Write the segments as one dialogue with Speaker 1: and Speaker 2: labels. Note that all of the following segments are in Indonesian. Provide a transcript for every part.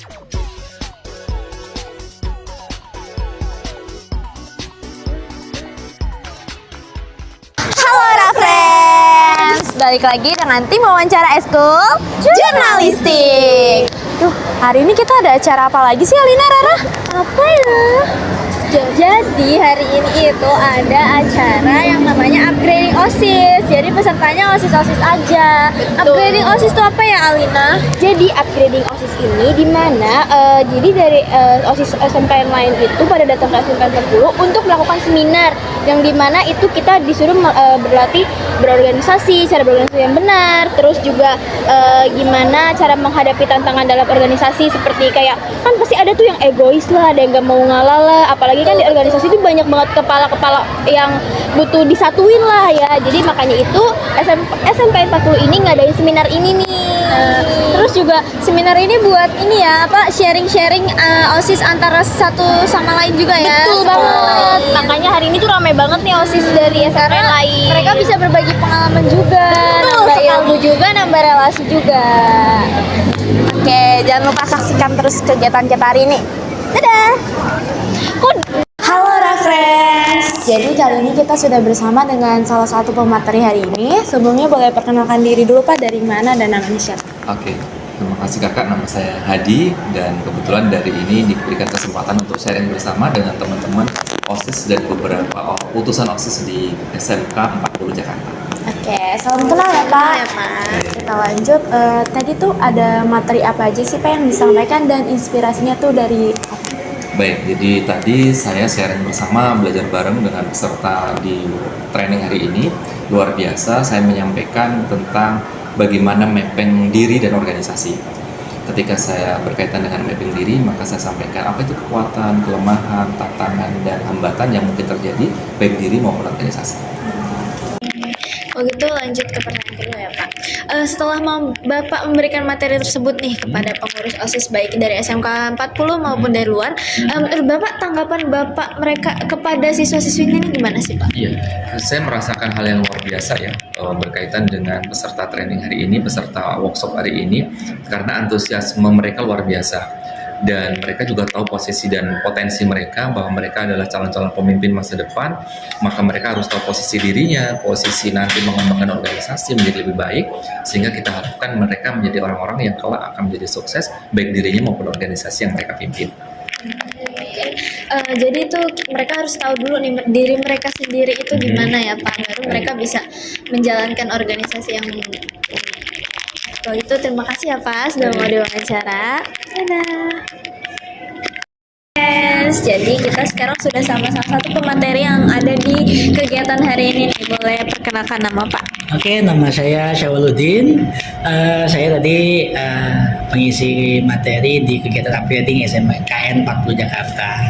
Speaker 1: Halo Rafrens, balik lagi dengan tim wawancara eskul jurnalistik. Hari ini kita ada acara apa lagi sih Alina, Rara?
Speaker 2: Apa ya? Jadi hari ini itu ada acara yang namanya upgrading OSIS. Jadi pesertanya OSIS-OSIS aja. Upgrading OSIS itu apa ya Alina? Jadi upgrading OSIS ini dimana jadi dari OSIS SMK yang lain itu pada datang ke SMK 40 untuk melakukan seminar yang dimana itu kita disuruh berlatih berorganisasi, cara berorganisasi yang benar, terus juga gimana cara menghadapi tantangan dalam organisasi, seperti kayak kan pasti ada tuh yang egois lah, ada yang gak mau ngalah lah, apalagi kan di organisasi itu banyak banget kepala-kepala yang butuh disatuin lah ya. Jadi makanya itu SMP 40 ini ngadain seminar ini nih. Terus juga seminar ini buat ini ya, apa, sharing-sharing OSIS antara satu sama lain juga ya.
Speaker 1: Betul banget. Makanya hari ini tuh ramai banget nih OSIS dari SMP lain.
Speaker 2: Mereka bisa berbagi pengalaman juga, nambah ilmu juga, nambah relasi juga.
Speaker 1: Oke, jangan lupa saksikan terus kegiatan kita hari ini. Dadah. Halo Rafrens. Jadi kali ini kita sudah bersama dengan salah satu pemateri hari ini. Sebelumnya boleh perkenalkan diri dulu Pak, dari mana dan namanya siapa?
Speaker 3: Oke, terima kasih Kakak. Nama saya Hadi dan kebetulan dari ini diberikan kesempatan untuk sharing bersama dengan teman-teman OSIS dan beberapa utusan OSIS di SMK 40 Jakarta.
Speaker 1: Oke, salam kenal ya Pak. Kita lanjut. Tadi tuh ada materi apa aja sih Pak yang disampaikan dan inspirasinya tuh dari apa?
Speaker 3: Baik, jadi tadi saya sharing bersama, belajar bareng dengan peserta di training hari ini. Luar biasa, saya menyampaikan tentang bagaimana mapping diri dan organisasi. Ketika saya berkaitan dengan mapping diri, maka saya sampaikan apa itu kekuatan, kelemahan, tantangan, dan hambatan yang mungkin terjadi baik diri maupun organisasi.
Speaker 2: Oh gitu, lanjut ke pertanyaan kedua ya Pak. Setelah Bapak memberikan materi tersebut nih kepada pengurus OSIS baik dari SMK 40 maupun dari luar, Bapak, tanggapan Bapak mereka kepada siswa-siswinya ini gimana sih Pak?
Speaker 3: Iya, saya merasakan hal yang luar biasa ya berkaitan dengan peserta training hari ini, peserta workshop hari ini, karena antusiasme mereka luar biasa. Dan mereka juga tahu posisi dan potensi mereka, bahwa mereka adalah calon-calon pemimpin masa depan, maka mereka harus tahu posisi dirinya, posisi nanti mengembangkan organisasi menjadi lebih baik, sehingga kita harapkan mereka menjadi orang-orang yang kelak akan menjadi sukses, baik dirinya maupun organisasi yang mereka pimpin.
Speaker 2: Jadi itu mereka harus tahu dulu nih diri mereka sendiri itu gimana ya Pak, baru mereka bisa menjalankan organisasi yang kalau itu. Terima kasih ya Pak sudah mau diwawancara. Dadah. Jadi kita sekarang sudah sama salah satu pemateri yang ada di kegiatan hari ini nih. Boleh perkenalkan nama Pak?
Speaker 4: Oke, nama saya Syawaludin. Saya tadi pengisi materi di kegiatan upgrading SMKN 40 Jakarta.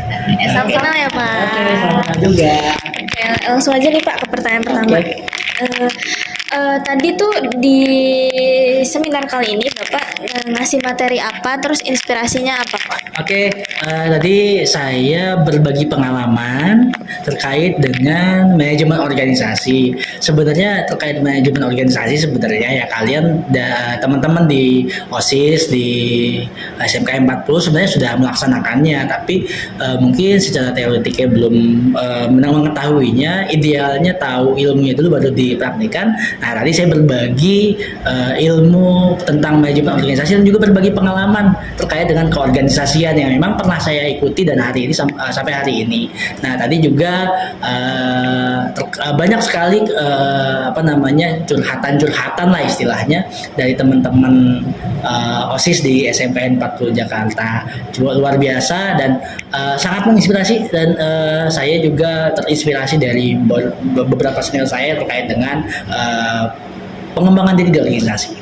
Speaker 2: Salam kenal ya Pak.
Speaker 4: Oke, sama juga.
Speaker 2: Oke, langsung aja nih Pak ke pertanyaan pertama. Tadi tuh di seminar kali ini Bapak ngasih materi apa, terus inspirasinya apa Pak?
Speaker 4: Oke, tadi saya berbagi pengalaman terkait dengan manajemen organisasi. Sebenarnya terkait manajemen organisasi sebenarnya ya kalian teman-teman di OSIS di SMK 40 sebenarnya sudah melaksanakannya, tapi mungkin secara teoretiknya belum mengetahuinya. Idealnya tahu ilmunya dulu baru dipraktikkan. Nah, tadi saya berbagi ilmu tentang manajemen organisasi dan juga berbagi pengalaman terkait dengan keorganisasian yang memang pernah saya ikuti dan hari ini sampai hari ini. Nah, tadi juga banyak sekali curhatan lah istilahnya dari teman-teman OSIS di SMKN 40 Jakarta. Luar biasa dan sangat menginspirasi, dan saya juga terinspirasi dari beberapa senior saya terkait dengan pengembangan diri di organisasi.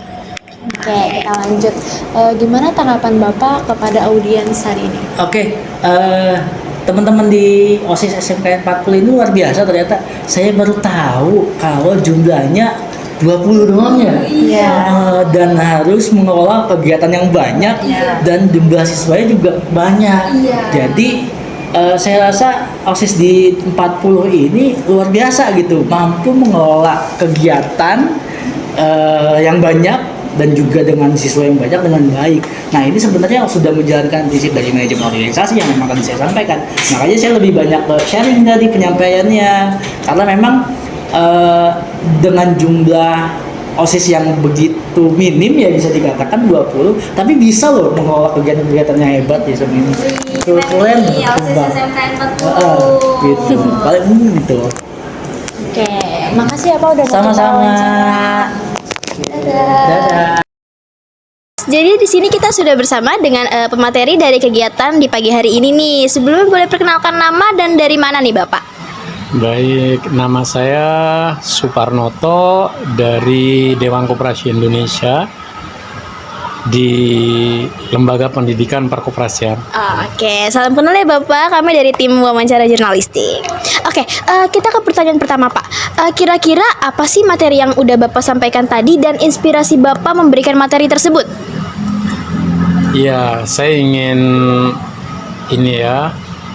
Speaker 1: Oke, kita lanjut. Gimana tanggapan Bapak kepada audiens hari ini?
Speaker 4: Oke, teman-teman di OSIS SMKN 40 ini luar biasa ternyata. Saya baru tahu kalau jumlahnya 20 doang ya.
Speaker 1: Iya.
Speaker 4: Dan harus mengelola kegiatan yang banyak, dan jumlah siswanya juga banyak.
Speaker 1: Iya.
Speaker 4: Jadi saya rasa OSIS di 40 ini luar biasa gitu, mampu mengelola kegiatan yang banyak dan juga dengan siswa yang banyak dengan baik. Nah ini sebenarnya sudah menjalankan prinsip dari manajemen organisasi yang memang tadi saya sampaikan. Makanya saya lebih banyak sharing dari penyampaiannya, karena memang dengan jumlah OSIS yang begitu minim ya bisa dikatakan 20, tapi bisa loh mengelola kegiatan-kegiatan yang hebat ya sebenarnya. Itu keren banget. Gitu. Paling gitu.
Speaker 1: Oke, makasih ya Pak udah mau
Speaker 4: Sama-sama. Dadah.
Speaker 2: Jadi di sini kita sudah bersama dengan pemateri dari kegiatan di pagi hari ini nih. Sebelumnya boleh perkenalkan nama dan dari mana nih Bapak?
Speaker 5: Baik, nama saya Suparnoto dari Dewan Koperasi Indonesia di Lembaga Pendidikan Perkoperasian.
Speaker 2: Oke, salam kenal ya Bapak. Kami dari tim wawancara jurnalistik. Oke, kita ke pertanyaan pertama Pak. Kira-kira apa sih materi yang udah Bapak sampaikan tadi dan inspirasi Bapak memberikan materi tersebut?
Speaker 5: Ya, saya ingin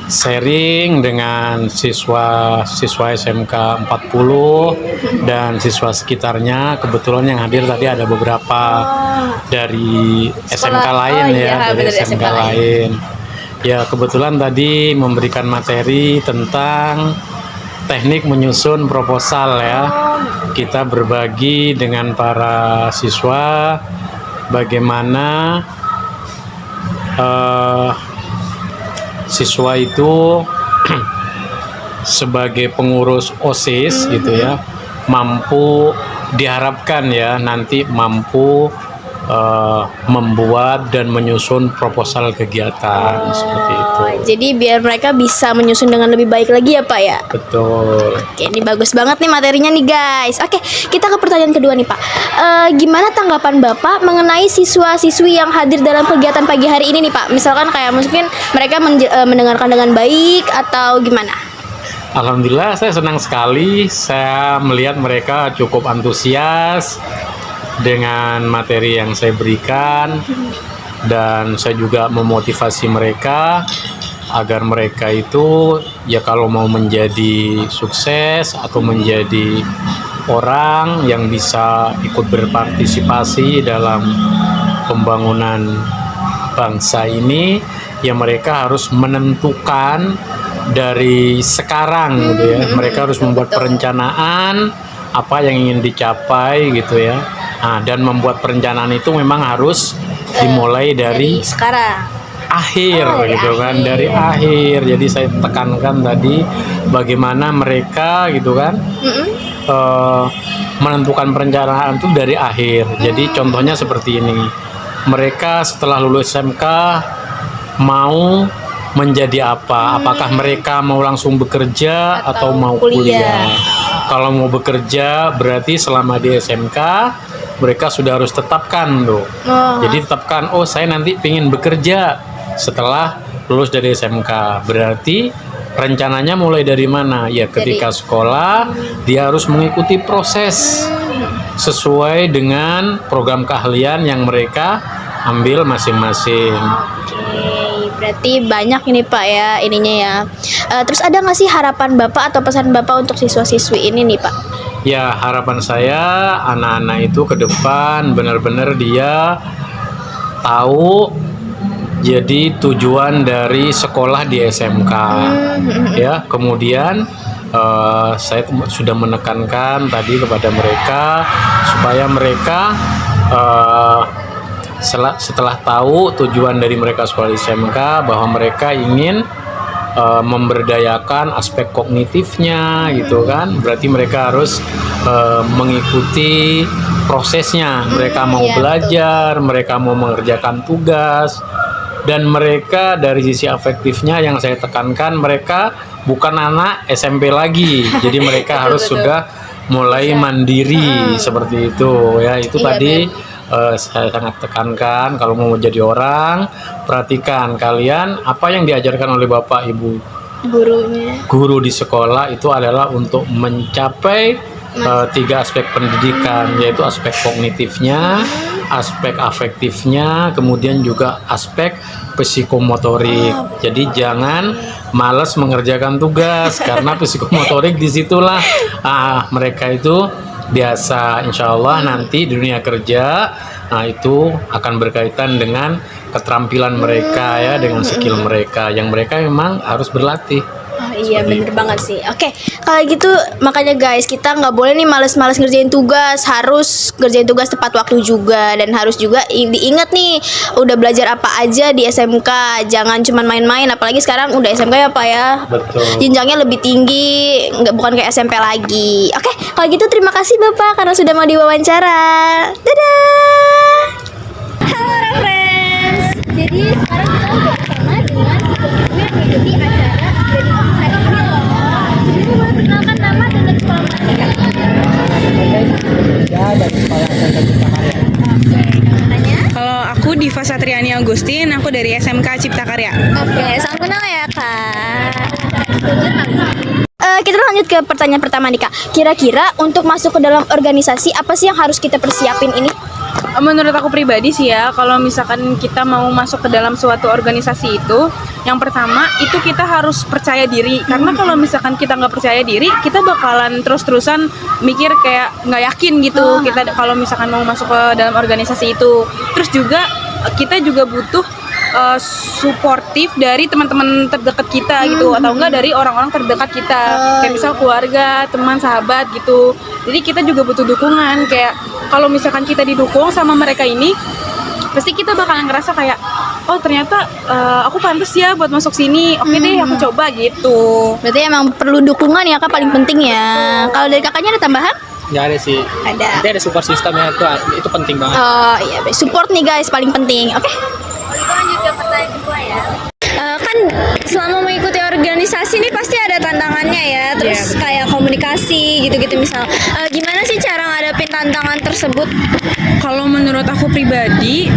Speaker 5: sharing dengan siswa SMK 40 dan siswa sekitarnya. Kebetulan yang hadir tadi ada beberapa dari SMK lain dari SMK lain. Ya, kebetulan tadi memberikan materi tentang teknik menyusun proposal ya. Kita berbagi dengan para siswa bagaimana siswa itu sebagai pengurus OSIS gitu ya, diharapkan ya nanti mampu membuat dan menyusun proposal kegiatan seperti itu.
Speaker 2: Jadi biar mereka bisa menyusun dengan lebih baik lagi ya Pak ya?
Speaker 5: Betul.
Speaker 2: Oke, ini bagus banget nih materinya nih guys. Oke, kita ke pertanyaan kedua nih Pak. Gimana tanggapan Bapak mengenai siswa-siswi yang hadir dalam kegiatan pagi hari ini nih Pak? Misalkan kayak mungkin mereka mendengarkan dengan baik atau gimana?
Speaker 5: Alhamdulillah saya senang sekali. Saya melihat mereka cukup antusias dengan materi yang saya berikan, dan saya juga memotivasi mereka agar mereka itu ya kalau mau menjadi sukses atau menjadi orang yang bisa ikut berpartisipasi dalam pembangunan bangsa ini, ya mereka harus menentukan dari sekarang gitu ya. Mereka harus membuat perencanaan apa yang ingin dicapai gitu ya. Nah, dan membuat perencanaan itu memang harus dimulai dari
Speaker 2: sekarang.
Speaker 5: Akhir gitu kan, dari akhir. Jadi saya tekankan tadi bagaimana mereka gitu kan menentukan perencanaan itu dari akhir. Jadi contohnya seperti ini, mereka setelah lulus SMK mau menjadi apa? Apakah mereka mau langsung bekerja atau mau kuliah? Kalau mau bekerja berarti selama di SMK mereka sudah harus tetapkan loh. Jadi tetapkan, oh saya nanti ingin bekerja setelah lulus dari SMK. Berarti rencananya mulai dari mana? Ya ketika sekolah dia harus mengikuti proses sesuai dengan program keahlian yang mereka ambil masing-masing.
Speaker 2: Berarti banyak ini Pak ya ininya ya. Terus ada nggak sih harapan Bapak atau pesan Bapak untuk siswa-siswi ini nih Pak?
Speaker 5: Ya harapan saya anak-anak itu ke depan benar-benar dia tahu jadi tujuan dari sekolah di SMK. Ya kemudian saya sudah menekankan tadi kepada mereka supaya mereka setelah tahu tujuan dari mereka sekolah di SMK bahwa mereka ingin memberdayakan aspek kognitifnya gitu kan, berarti mereka harus mengikuti prosesnya. Mereka mau belajar, mereka mau mengerjakan tugas, dan mereka dari sisi afektifnya yang saya tekankan, mereka bukan anak SMP lagi, jadi mereka harus sudah mulai mandiri seperti itu ya. Itu tadi saya sangat tekankan, kalau mau jadi orang, perhatikan kalian apa yang diajarkan oleh Bapak Ibu guru di sekolah itu adalah untuk mencapai 3 aspek pendidikan, yaitu aspek kognitifnya, aspek afektifnya, kemudian juga aspek psikomotorik. Jadi jangan malas mengerjakan tugas karena psikomotorik disitulah mereka itu biasa insya Allah nanti di dunia kerja Nah, itu akan berkaitan dengan keterampilan mereka ya, dengan skill mereka yang mereka memang harus berlatih.
Speaker 2: Oh iya,
Speaker 5: Seperti
Speaker 2: bener
Speaker 5: itu.
Speaker 2: banget sih. Oke, kalau gitu makanya guys, kita nggak boleh nih males-males ngerjain tugas, harus ngerjain tugas tepat waktu juga, dan harus juga diingat nih udah belajar apa aja di SMK, jangan cuma main-main, apalagi sekarang udah SMK ya Pak ya.
Speaker 5: Betul.
Speaker 2: Jenjangnya lebih tinggi, nggak bukan kayak SMP lagi. Oke, kalau gitu terima kasih Bapak karena sudah mau diwawancara. Dadah. Halo friends. Jadi sekarang kita udah bersama dengan psikologi yang mengikuti acara dari hari ini loh. Jadi boleh perkenalkan nama dan dari sekolah mana nih Kak? Namanya?
Speaker 6: Kalau aku Diva Satriani Agustin, aku dari SMK Cipta Karya.
Speaker 2: Oke, salam kenal ya Kak. Kita lanjut ke pertanyaan pertama nih Kak. Kira-kira untuk masuk ke dalam organisasi apa sih yang harus kita persiapin ini?
Speaker 6: Menurut aku pribadi sih ya, kalau misalkan kita mau masuk ke dalam suatu organisasi itu, yang pertama itu kita harus percaya diri. Karena kalau misalkan kita nggak percaya diri, kita bakalan terus-terusan mikir kayak nggak yakin gitu. Kita kalau misalkan mau masuk ke dalam organisasi itu, terus juga kita juga butuh suportif dari teman-teman terdekat kita gitu, atau enggak dari orang-orang terdekat kita, kayak misal keluarga, teman, sahabat gitu. Jadi kita juga butuh dukungan, kayak kalau misalkan kita didukung sama mereka ini, pasti kita bakalan ngerasa kayak, oh ternyata aku pantas ya buat masuk sini, oke deh aku coba gitu.
Speaker 2: Berarti emang perlu dukungan ya Kak, paling penting ya. Kalau dari kakaknya ada tambahan?
Speaker 7: Nggak ada sih.
Speaker 2: Ada.
Speaker 7: Nanti ada support systemnya itu penting banget.
Speaker 2: Oh iya, support nih guys, paling penting. Oke. Lanjut ke pertanyaan kedua ya. Kan selama mengikuti organisasi ini pasti ada tantangannya ya, terus kayak komunikasi gitu-gitu misal. Gimana sih cara ngadepin tantangan tersebut?
Speaker 6: Kalau menurut aku pribadi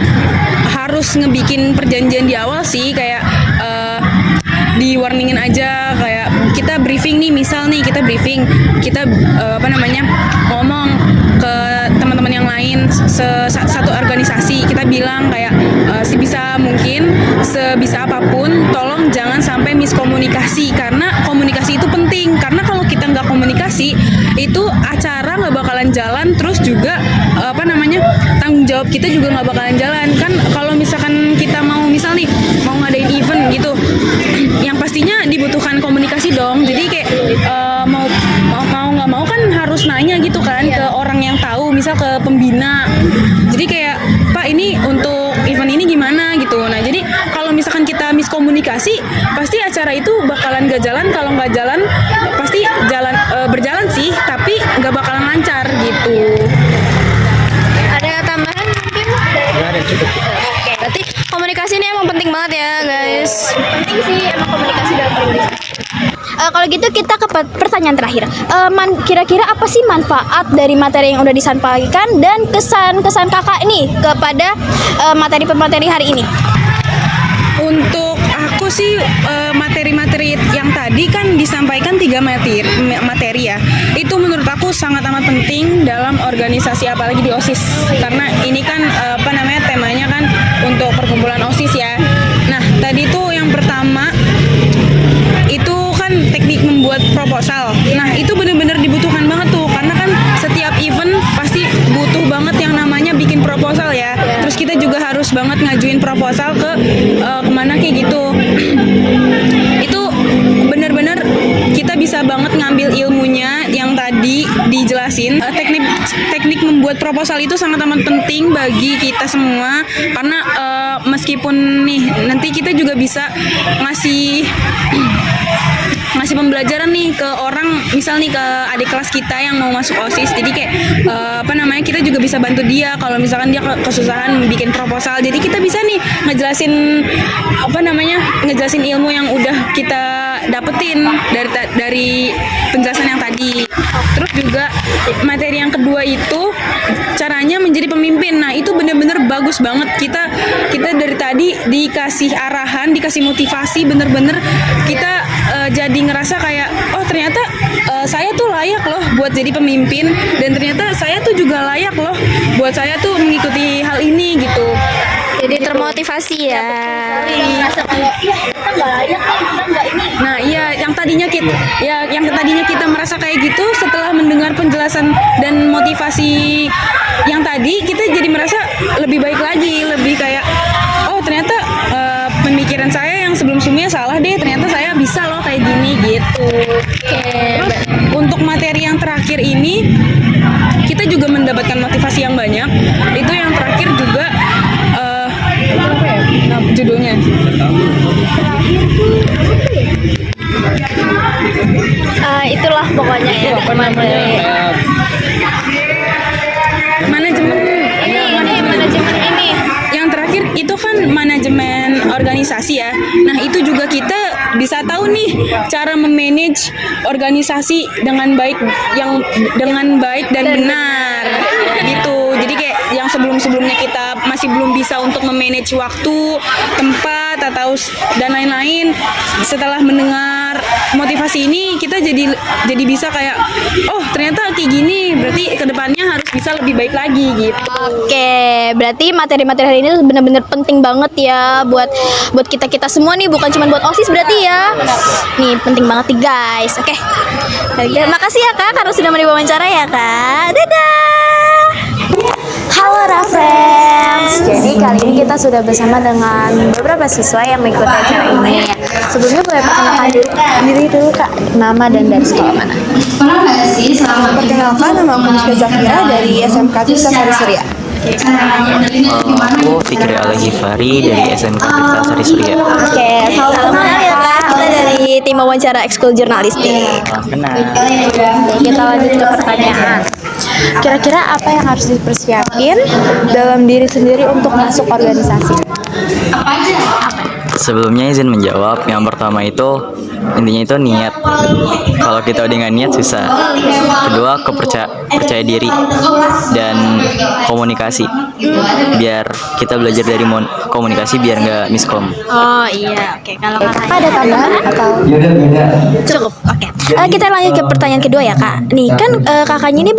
Speaker 6: harus ngebikin perjanjian di awal sih, kayak di warningin aja, kayak kita briefing nih, misal nih kita briefing, kita ngomong ke teman-teman yang lain satu organisasi, kita bilang kayak sebisa mungkin, sebisa apapun tolong jangan sampai miskomunikasi, karena komunikasi itu penting. Karena kalau kita nggak komunikasi itu acara nggak bakalan jalan, terus juga tanggung jawab kita juga nggak bakalan jalan. Kan kalau misalkan kita mau misal nih mau ngadain event gitu, yang pastinya dibutuhkan komunikasi dong. Jadi kayak mau nggak mau kan harus nanya gitu kan ke orang yang tahu, misal ke pembina. Jadi kayak, Pak ini untuk event ini gimana gitu. Nah jadi kalau misalkan kita miskomunikasi, pasti acara itu bakalan gak jalan. Kalau nggak jalan pasti berjalan sih, tapi nggak bakalan lancar gitu.
Speaker 2: Ada tambahan mungkin?
Speaker 7: Nggak ada, cukup.
Speaker 2: Oke, berarti komunikasi ini emang penting banget ya guys. Penting sih emang komunikasi dalam organisasi. Kalau gitu kita ke pertanyaan terakhir. Kira-kira apa sih manfaat dari materi yang udah disampaikan dan kesan-kesan kakak nih kepada materi-materi hari ini?
Speaker 6: Untuk aku sih materi-materi yang tadi kan disampaikan 3 materi ya. Itu menurut aku sangat amat penting dalam organisasi, apalagi di OSIS. Karena ini kan temanya kan untuk perkumpulan OSIS ya. Nah, tadi tuh yang pertama itu kan teknik membuat proposal. Nah, itu bener-bener dibutuhkan banget tuh, karena kan setiap event pasti butuh banget yang namanya bikin proposal ya. Terus kita juga harus banget ngajuin proposal ke kemana kayak gitu. Itu bener-bener kita bisa banget ngambil ilmunya yang tadi dijelasin. Teknik membuat proposal itu sangat amat penting bagi kita semua, karena meskipun nih nanti kita juga bisa ngasih pembelajaran nih ke orang, misal nih ke adik kelas kita yang mau masuk OSIS. Jadi kayak kita juga bisa bantu dia kalau misalkan dia kesusahan bikin proposal. Jadi kita bisa nih ngejelasin ilmu yang udah kita dapetin dari penjelasan yang tadi. Terus juga materi yang kedua itu caranya menjadi pemimpin. Nah, itu bener-bener bagus banget. Kita dari tadi dikasih arahan, dikasih motivasi, bener-bener kita jadi ngerasa kayak, oh ternyata saya tuh layak loh buat jadi pemimpin, dan ternyata saya tuh juga layak loh buat saya tuh mengikuti hal ini gitu.
Speaker 2: Jadi termotivasi termotivasi ya.
Speaker 6: Nah, iya yang tadinya kita merasa kayak gitu, setelah mendengar penjelasan dan motivasi yang tadi, kita jadi merasa lebih baik lagi, lebih kayak oh ternyata pemikiran saya yang sebelum-sebelumnya salah deh, ternyata saya bisa loh kayak gini gitu. Terus untuk materi yang terakhir ini kita juga mendapatkan motivasi yang banyak. Itu yang terakhir juga apa ya? Nah, judulnya
Speaker 2: Itulah pokoknya ya materi.
Speaker 6: manajemen
Speaker 2: Manajemen ini.
Speaker 6: yang terakhir itu kan manajemen organisasi ya. Nah itu juga kita bisa tahu nih cara memanage organisasi dengan baik dan benar gitu. Jadi kayak yang sebelumnya kita masih belum bisa untuk memanage waktu, tempat dan lain-lain. Setelah mendengar motivasi ini kita jadi bisa kayak oh ternyata kayak gini, berarti kedepannya harus bisa lebih baik lagi gitu.
Speaker 2: Oke, berarti materi-materi hari ini benar-benar penting banget ya buat kita semua nih, bukan cuma buat OSIS berarti ya. Nih penting banget nih guys. Oke. Terima kasih ya Kak karena sudah mau diwawancara ya Kak. Dadah.
Speaker 1: Halo Rafrens, jadi kali ini kita sudah bersama dengan beberapa siswa yang mengikuti acara ini. Sebelumnya boleh perkenalkan diri dulu Kak, nama dan dari sekolah mana?
Speaker 8: Perkenalkan, nama aku Rizka Zafira dari SMK Tirta Sari Surya.
Speaker 9: Aku Fikri Al-Ghifari dari SMK Tirta Sari Surya.
Speaker 2: Oke, salam kenal ya Kak. Kita dari tim wawancara ekskul jurnalistik.
Speaker 9: Kenal.
Speaker 1: Kita lanjut ke pertanyaan. Kira-kira apa yang harus dipersiapin dalam diri sendiri untuk masuk organisasi?
Speaker 9: Sebelumnya izin menjawab. Yang pertama itu intinya itu niat. Kalau kita udah nggak niat susah. Kedua percaya diri dan komunikasi. Biar kita belajar dari komunikasi biar nggak miskom.
Speaker 2: Oh iya, oke. Kalau Kakak
Speaker 1: Ada tambahan atau?
Speaker 2: cukup. Oke. Kita lanjut ke pertanyaan kedua ya Kak. Nih kan kakaknya ini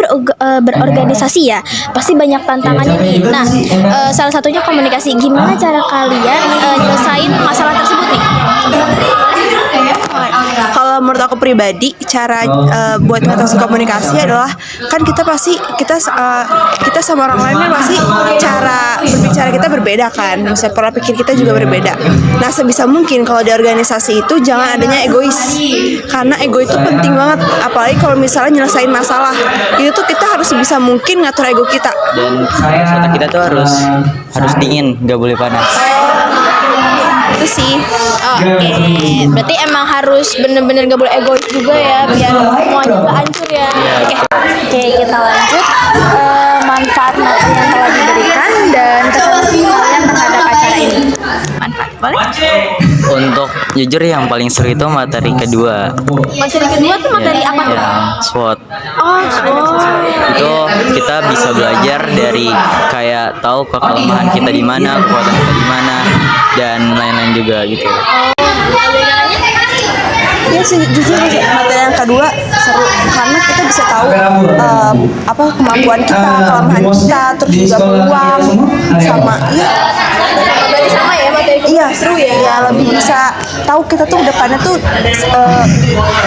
Speaker 2: berorganisasi ya. Pasti banyak tantangannya nih. Nah, salah satunya komunikasi. Gimana cara kalian nyelesain masalah tersebut nih?
Speaker 8: Kalau menurut aku pribadi, cara buat ngatasi komunikasi adalah kan kita sama orang lain kan pasti cara berbicara kita berbeda kan, misalnya pola pikir kita juga berbeda. Nah sebisa mungkin kalau di organisasi itu jangan adanya egois, karena ego itu penting banget, apalagi kalau misalnya nyelesain masalah itu tuh kita harus sebisa mungkin ngatur ego kita.
Speaker 9: Dan otak kita tuh harus dingin, nggak boleh panas.
Speaker 2: Itu sih. Oke. Berarti emang harus bener-bener gak boleh egois juga ya, biar semuanya gak hancur ya.
Speaker 1: Oke, kita lanjut. Manfaat materi yang telah diberikan dan kesan kalian terhadap acara ini.
Speaker 2: Manfaat. Boleh?
Speaker 9: Untuk jujur yang paling seru itu materi kedua.
Speaker 2: Materi kedua tuh materi apa tuh?
Speaker 9: Yang SWOT.
Speaker 2: Oh,
Speaker 9: Itu kita bisa belajar dari kayak tahu kelemahan kita di mana, kekuatan kita di mana, dan lain-lain juga gitu.
Speaker 8: Ya jujur materi yang kedua seru karena kita bisa tahu apa kemampuan kita, kelemahan kita, terus juga peluang sama
Speaker 2: berarti sama ya materi kedua.
Speaker 8: iya seru ya, ya lebih bisa tahu kita tuh depannya tuh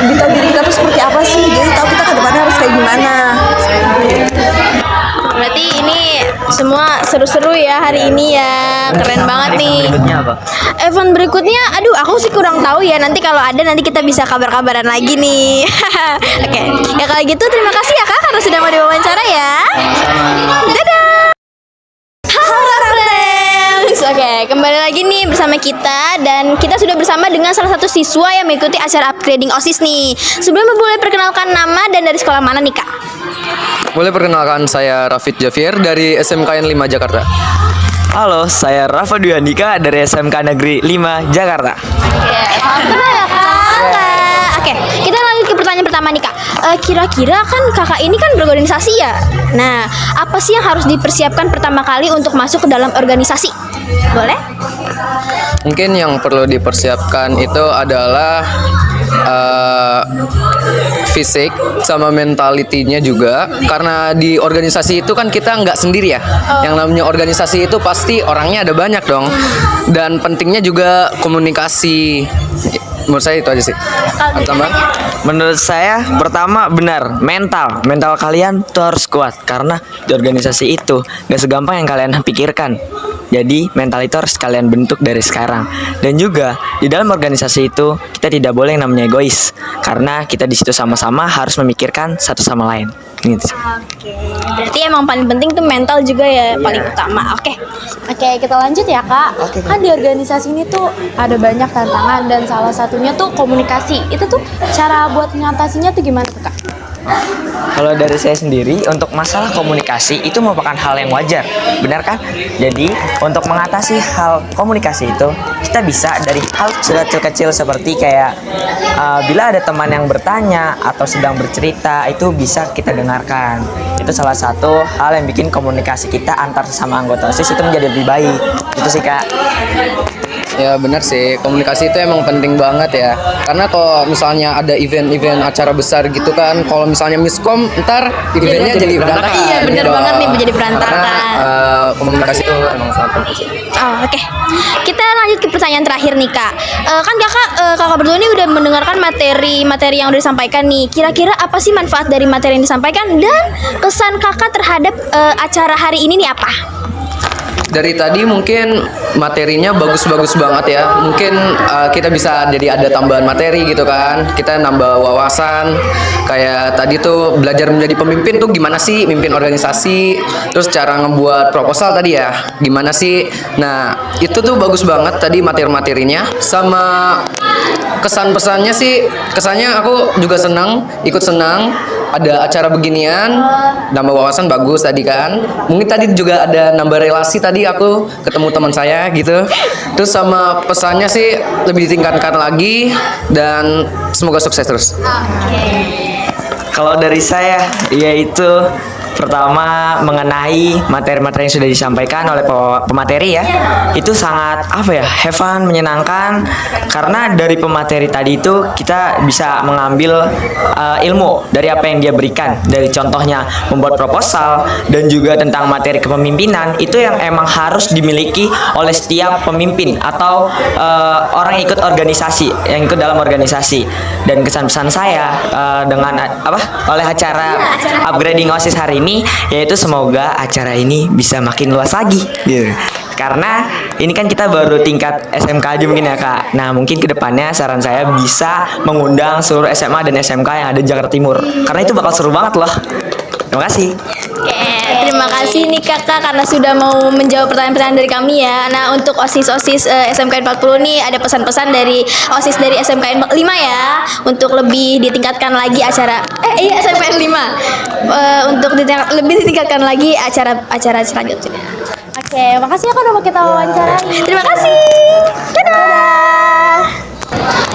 Speaker 8: lebih tahu diri kita tuh seperti apa sih, jadi tahu kita ke depannya harus kayak gimana.
Speaker 2: Berarti ini semua seru-seru ya hari ini ya. Keren banget nih.
Speaker 9: Berikutnya apa?
Speaker 2: Event berikutnya, aduh aku sih kurang tahu ya. Nanti kalau ada nanti kita bisa kabar-kabaran lagi nih. Oke. Ya kalau gitu terima kasih ya Kak karena sudah mau diwawancara ya. Dadah. Halo friends. Oke, kembali lagi nih bersama kita dan kita sudah bersama dengan salah satu siswa yang mengikuti acara upgrading OSIS nih. Sebelumnya boleh perkenalkan nama dan dari sekolah mana nih Kak?
Speaker 10: Boleh perkenalkan, saya Rafid Javier dari SMKN 5 Jakarta.
Speaker 9: Halo, saya Rafa Dwi Andika dari SMK Negeri 5 Jakarta.
Speaker 2: Salam kenal ya Kak. Oke, kita lanjut ke pertanyaan pertama nih Kak. Kira-kira kan kakak ini kan berorganisasi ya. Nah, apa sih yang harus dipersiapkan pertama kali untuk masuk ke dalam organisasi? Boleh?
Speaker 10: Mungkin yang perlu dipersiapkan itu adalah fisik sama mentalitinya juga, karena di organisasi itu kan kita nggak sendiri ya. Yang namanya organisasi itu pasti orangnya ada banyak dong, dan pentingnya juga komunikasi. Menurut saya itu aja sih. Tambah?
Speaker 9: Menurut saya pertama benar, mental kalian tuh harus kuat karena di organisasi itu gak segampang yang kalian pikirkan. Jadi mental itu harus kalian bentuk dari sekarang. Dan juga di dalam organisasi itu kita tidak boleh yang namanya egois karena kita di situ sama-sama harus memikirkan satu sama lain. Gitu.
Speaker 2: Berarti emang paling penting tuh mental juga ya, paling utama. Oke.
Speaker 1: Oke, kita lanjut ya Kak. Kan di organisasi ini tuh ada banyak tantangan dan salah satunya tuh komunikasi. Itu tuh cara buat mengatasinya tuh gimana tuh Kak?
Speaker 9: Kalau dari saya sendiri, untuk masalah komunikasi itu merupakan hal yang wajar, benar kan? Jadi, untuk mengatasi hal komunikasi itu, kita bisa dari hal kecil-kecil seperti kayak bila ada teman yang bertanya atau sedang bercerita, itu bisa kita dengarkan. Itu salah satu hal yang bikin komunikasi kita antar sesama anggota OSIS itu menjadi lebih baik. Itu sih Kak.
Speaker 10: Ya benar sih, komunikasi itu emang penting banget ya. Karena kalau misalnya ada event-event acara besar gitu kan, kalau misalnya miskom, ntar eventnya jadi berantakan.
Speaker 2: Iya, benar banget nih, menjadi berantakan.
Speaker 10: Karena komunikasi itu emang sangat penting sih.
Speaker 2: Oke. Kita lanjut ke pertanyaan terakhir nih Kak. Kan kakak berdua ini udah mendengarkan materi yang udah disampaikan nih. Kira-kira apa sih manfaat dari materi yang disampaikan dan pesan kakak terhadap acara hari ini nih apa?
Speaker 10: Dari tadi mungkin materinya bagus-bagus banget ya. Mungkin kita bisa jadi ada tambahan materi gitu kan. Kita nambah wawasan. Kayak tadi tuh belajar menjadi pemimpin tuh gimana sih, mimpin organisasi. Terus cara ngebuat proposal tadi ya, gimana sih. Nah, itu tuh bagus banget tadi materi-materinya. Sama kesan-pesannya sih, kesannya aku juga ikut senang. Ada acara beginian, nambah wawasan bagus tadi kan. Mungkin tadi juga ada nambah relasi tadi, aku ketemu teman saya gitu. Terus sama pesannya sih lebih ditingkatkan lagi dan semoga sukses terus.
Speaker 9: Kalau dari saya, yaitu pertama mengenai materi-materi yang sudah disampaikan oleh pemateri ya, itu sangat have fun, menyenangkan karena dari pemateri tadi itu kita bisa mengambil ilmu dari apa yang dia berikan, dari contohnya membuat proposal dan juga tentang materi kepemimpinan itu yang emang harus dimiliki oleh setiap pemimpin atau orang yang ikut organisasi, yang ikut dalam organisasi. Dan kesan-pesan saya dengan oleh acara upgrading OSIS hari ini, yaitu semoga acara ini bisa makin luas lagi gitu. Karena ini kan kita baru tingkat SMK aja mungkin ya Kak. Nah mungkin kedepannya saran saya bisa mengundang seluruh SMA dan SMK yang ada di Jakarta Timur, karena itu bakal seru banget loh. Terima kasih.
Speaker 2: Terima kasih nih kakak karena sudah mau menjawab pertanyaan-pertanyaan dari kami ya. Nah untuk OSIS SMKN 40 nih ada pesan-pesan dari OSIS dari SMKN 5 ya, untuk lebih ditingkatkan lagi acara SMKN 5 untuk lebih ditingkatkan lagi acara selanjutnya.
Speaker 1: Oke, makasih ya Kak udah mau kita wawancara.
Speaker 2: Terima kasih. Dadah.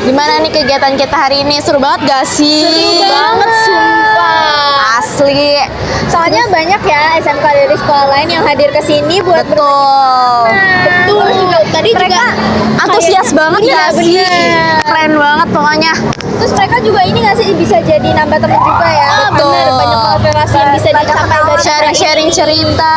Speaker 1: Gimana nih kegiatan kita hari ini? Seru banget gak sih?
Speaker 2: Seru banget sumpah.
Speaker 1: Asli.
Speaker 2: Soalnya banyak ya SMK dari sekolah lain yang hadir ke sini buat
Speaker 1: Betul.
Speaker 2: Tadi
Speaker 1: Mereka
Speaker 2: juga
Speaker 1: antusias banget
Speaker 2: iya,
Speaker 1: gak sih?
Speaker 2: bener.
Speaker 1: Keren banget pokoknya.
Speaker 2: Terus mereka juga ini nggak sih bisa jadi nambah teman juga ya?
Speaker 1: Betul.
Speaker 2: Bener, banyak kolaborasi yang bisa dicapai dari
Speaker 1: Sharing cerita.